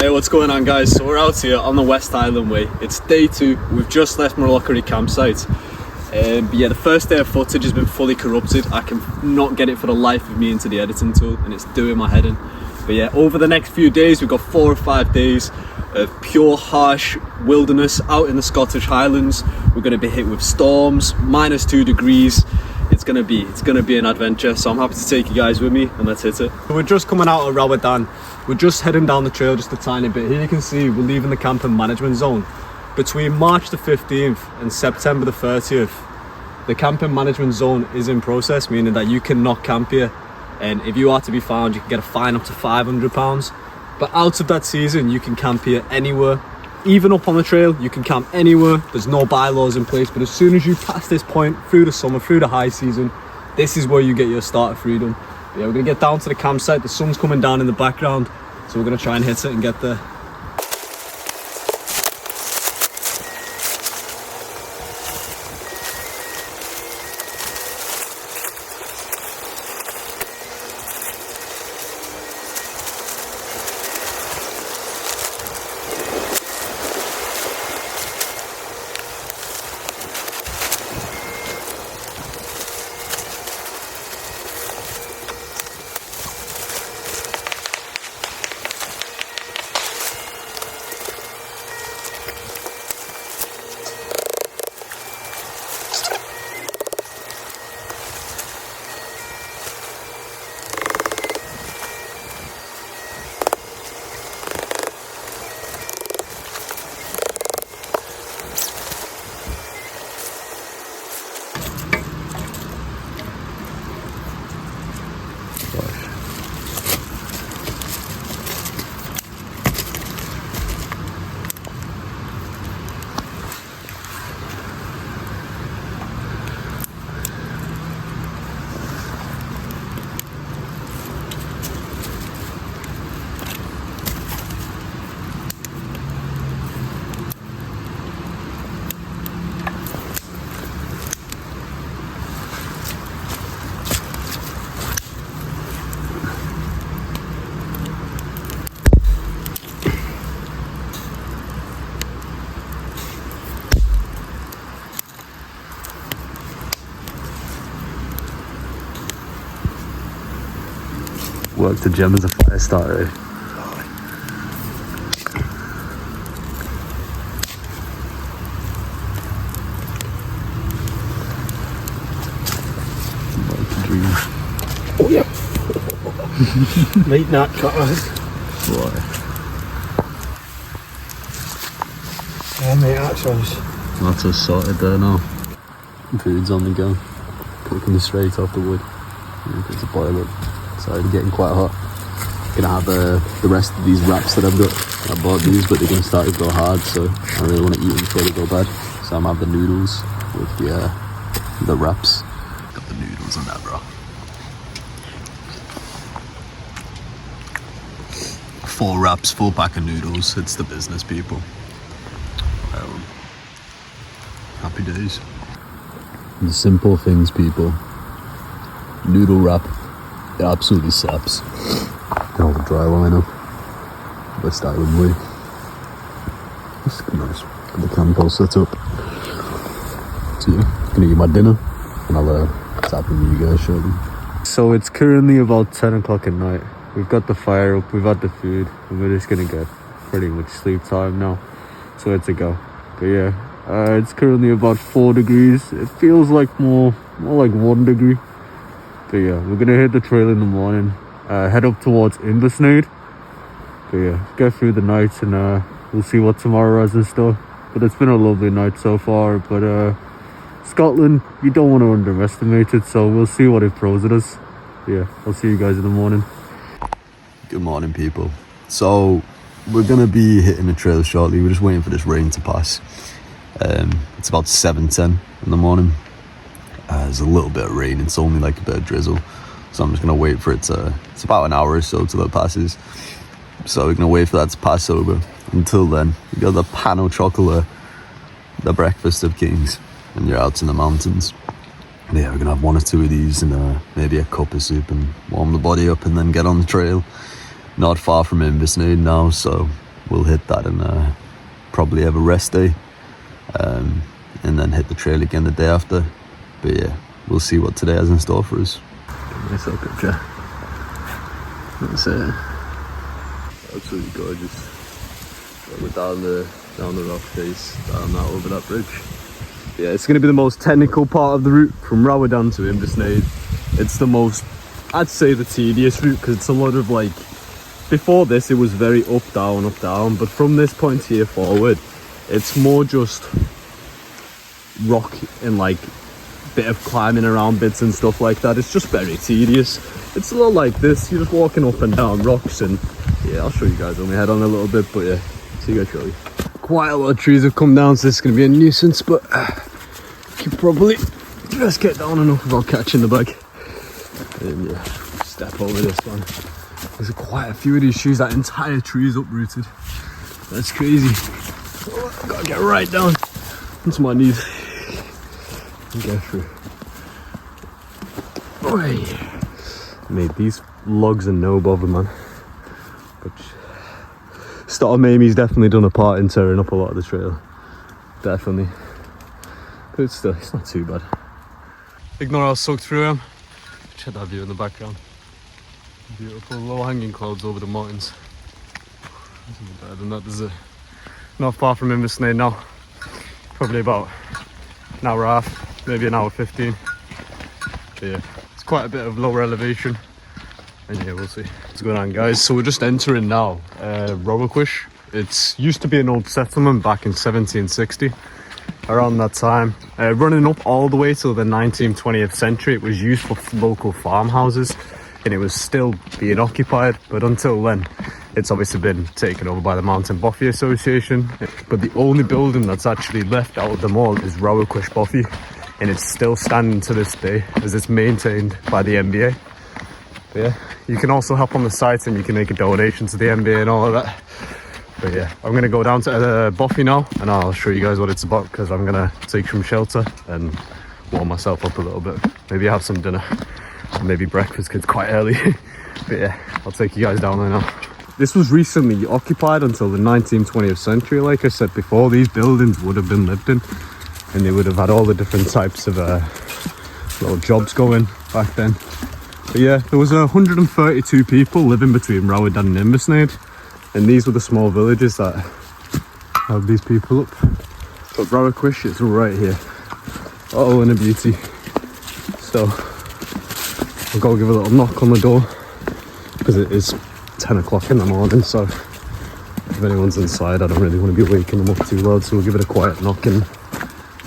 Hey, what's going on, guys? So we're out here on the West Highland Way. It's day 2. We've just left Milngavie campsite. But yeah, the first day of footage has been fully corrupted. I can not get it for the life of me into the editing tool, and it's doing my head in. But yeah, over the next few days, we've got 4 or 5 days of pure harsh wilderness out in the Scottish Highlands. We're going to be hit with storms, -2 degrees. It's gonna be an adventure, so I'm happy to take you guys with me, and let's hit it. We're just coming out of Rowan. We're just heading down the trail just a tiny bit. Here you can see we're leaving the camping management zone. Between March the 15th and September the 30th, the camping management zone is in process, meaning that you cannot camp here, and if you are to be found, you can get a fine up to £500. But out of that season, you can camp here anywhere. Even up on the trail, you can camp anywhere. There's no bylaws in place, but as soon as you pass this point through the summer, through the high season, this is where you get your start of freedom. But yeah, we're gonna get down to the campsite. The sun's coming down in the background, so we're gonna try and hit it and get there. Worked the gem as a fire starter. Oh yeah. Meat nut cutters. Right. Yeah, mate, actuals. That's us sorted there now. Food's on the go. Cooking it straight off the wood. It's a boil up. So it's getting quite hot. Gonna have the rest of these wraps that I've got. I bought these, but they're gonna start to go hard, so I don't really want to eat them before they go bad. So I'm gonna have the noodles with the wraps. Got the noodles on that, bro. 4 wraps, 4 pack of noodles. It's the business, people. Happy days. The simple things, people. Noodle wrap. It absolutely slaps. Get all the dry line up. West Highland Way. It's nice. Got the camp all set up. So yeah, gonna eat my dinner, and I'll tap in with you guys shortly. So it's currently about 10 o'clock at night. We've got the fire up, we've had the food, and we're just gonna get pretty much sleep time now. So it's a go. But yeah, it's currently about 4 degrees. It feels like more like 1 degree. But yeah, we're gonna hit the trail in the morning, head up towards Inversnaid. But yeah, get through the night, and we'll see what tomorrow has in store. But it's been a lovely night so far. But Scotland, you don't want to underestimate it, so we'll see what it throws at us. Yeah, I'll see you guys in the morning. Good morning, people. So we're gonna be hitting the trail shortly. We're just waiting for this rain to pass. It's about 7:10 in the morning. There's a little bit of rain. It's only like a bit of drizzle, so I'm just gonna wait for it to. It's about an hour or so till it passes. So we're gonna wait for that to pass over. Until then, you got the pan of chocolate, the breakfast of kings, and you're out in the mountains. Yeah, we're gonna have 1 or 2 of these and maybe a cup of soup and warm the body up, and then get on the trail. Not far from Inversnaid now, so we'll hit that and probably have a rest day, and then hit the trail again the day after. But yeah, we'll see what today has in store for us. Nice little picture. That's it. Absolutely gorgeous. We're down the rock face, down that over that bridge. Yeah, it's going to be the most technical part of the route from Rowan to Inversnaid. It's the most, I'd say, the tedious route, because it's a lot of like, before this it was very up down, but from this point here forward it's more just rock and like bit of climbing around bits and stuff like that. It's just very tedious. It's a lot like this, you're just walking up and down rocks, and yeah, I'll show you guys when we head on a little bit, but yeah, see you guys shortly. Quite a lot of trees have come down, so this is going to be a nuisance, but you can probably just get down enough without catching the bag. And yeah, step over this one. There's quite a few of these trees, that entire tree is uprooted. That's crazy. Oh, I've got to get right down onto my knees and get through. Mate, these logs are no bother, man. But Stott of Mamie's definitely done a part in tearing up a lot of the trail. Definitely. But it's not too bad. Ignore how soaked through I am. Check that view in the background. Beautiful low hanging clouds over the mountains. Isn't better than that. There's not far from Inversnaid now. Probably about an hour and a half, maybe an hour 15. But yeah, it's quite a bit of lower elevation. And yeah, we'll see what's going on, guys. So we're just entering now Rowaquish. It's used to be an old settlement back in 1760. Around that time, running up all the way till the 19th, 20th century, it was used for local farmhouses, and it was still being occupied. But until then, it's obviously been taken over by the Mountain Bothy Association. But the only building that's actually left out of them all is Rowaquish Bothy, and it's still standing to this day as it's maintained by the NBA. But yeah, you can also help on the site and you can make a donation to the NBA and all of that. But yeah, I'm going to go down to Bothy now and I'll show you guys what it's about, because I'm going to take some shelter and warm myself up a little bit. Maybe have some dinner, and maybe breakfast, because it's quite early. But yeah, I'll take you guys down there now. This was recently occupied until the 19th, 20th century. Like I said before, these buildings would have been lived in, and they would have had all the different types of little jobs going back then. But yeah, there was 132 people living between Rowan and Inversnaid, and these were the small villages that have these people up. But Rowaquish is right here. Oh, and a beauty. So I'll go give a little knock on the door, because it is 10 o'clock in the morning, so if anyone's inside I don't really want to be waking them up too loud, so we'll give it a quiet knock and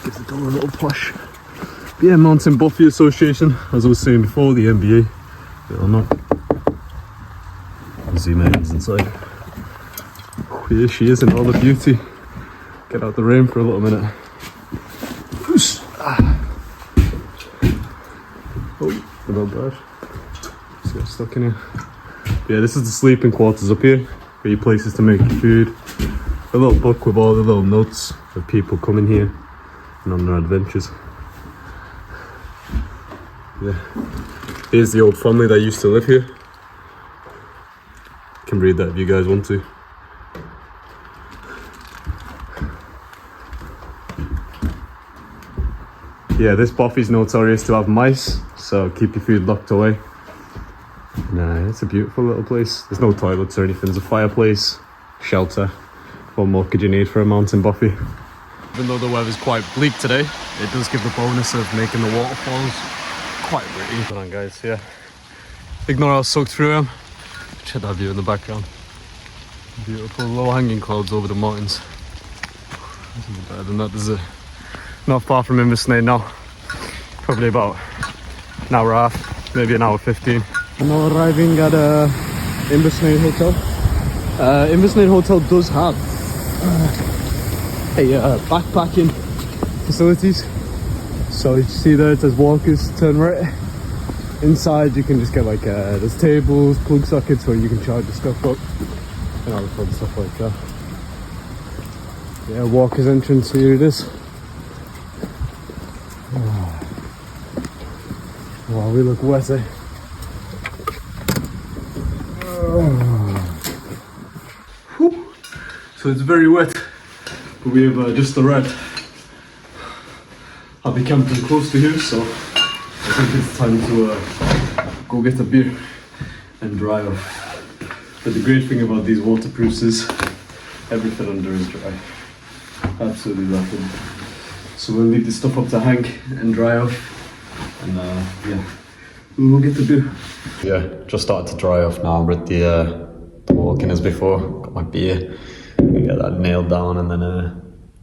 give the door a little push. But yeah, Mountain Bothy Association, as I was saying before, the NBA. Little knock. Zoom in inside. Here she is in all the beauty. Get out the rain for a little minute. Oh, about that. Just got stuck in here. But yeah, this is the sleeping quarters up here. Got your places to make your food. A little book with all the little notes of people coming here and on their adventures. Yeah. Here's the old family that used to live here. You can read that if you guys want to. Yeah, this Bothy's notorious to have mice, so keep your food locked away. Nah, it's a beautiful little place. There's no toilets or anything. There's a fireplace, shelter. What more could you need for a Mountain Bothy? Even though the weather's quite bleak today, it does give the bonus of making the waterfalls quite pretty. Come on, guys, yeah. Ignore how soaked through I am. Check that view in the background. Beautiful low hanging clouds over the mountains. Isn't better than that. There's not far from Inversnaid now. Probably about an hour and a half, maybe an hour 15. I'm now arriving at Inversnaid Hotel. Inversnaid Hotel does have backpacking facilities. So you see there, it says walkers, turn right. Inside you can just get like, there's tables, plug sockets where you can charge your stuff up and all the fun stuff like that. Yeah, walkers entrance, here it is. Wow, we look wet, eh? So it's very wet, but we have just arrived. I'll be camping close to here, so I think it's time to go get a beer and dry off. But the great thing about these waterproofs is everything under is dry. Absolutely nothing. So we'll leave this stuff up to hang and dry off, and yeah, we'll get the beer. Yeah, just started to dry off now. We're at the walk-in as before. Got my beer. Get that nailed down and then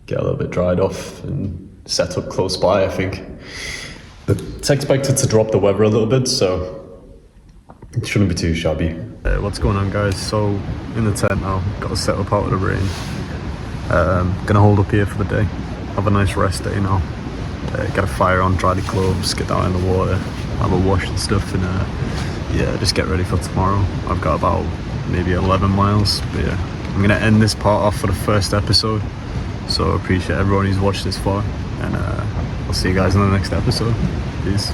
get a little bit dried off and set up close by, I think. But it's expected to drop the weather a little bit, so it shouldn't be too shabby. What's going on, guys? So in the tent now, got to set up out of the rain. Gonna hold up here for the day. Have a nice rest day now. Get a fire on, dry the clothes, get down in the water, have a wash and stuff, and yeah, just get ready for tomorrow. I've got about maybe 11 miles, but yeah. I'm going to end this part off for the first episode, so I appreciate everyone who's watched this far, and I'll see you guys in the next episode. Peace.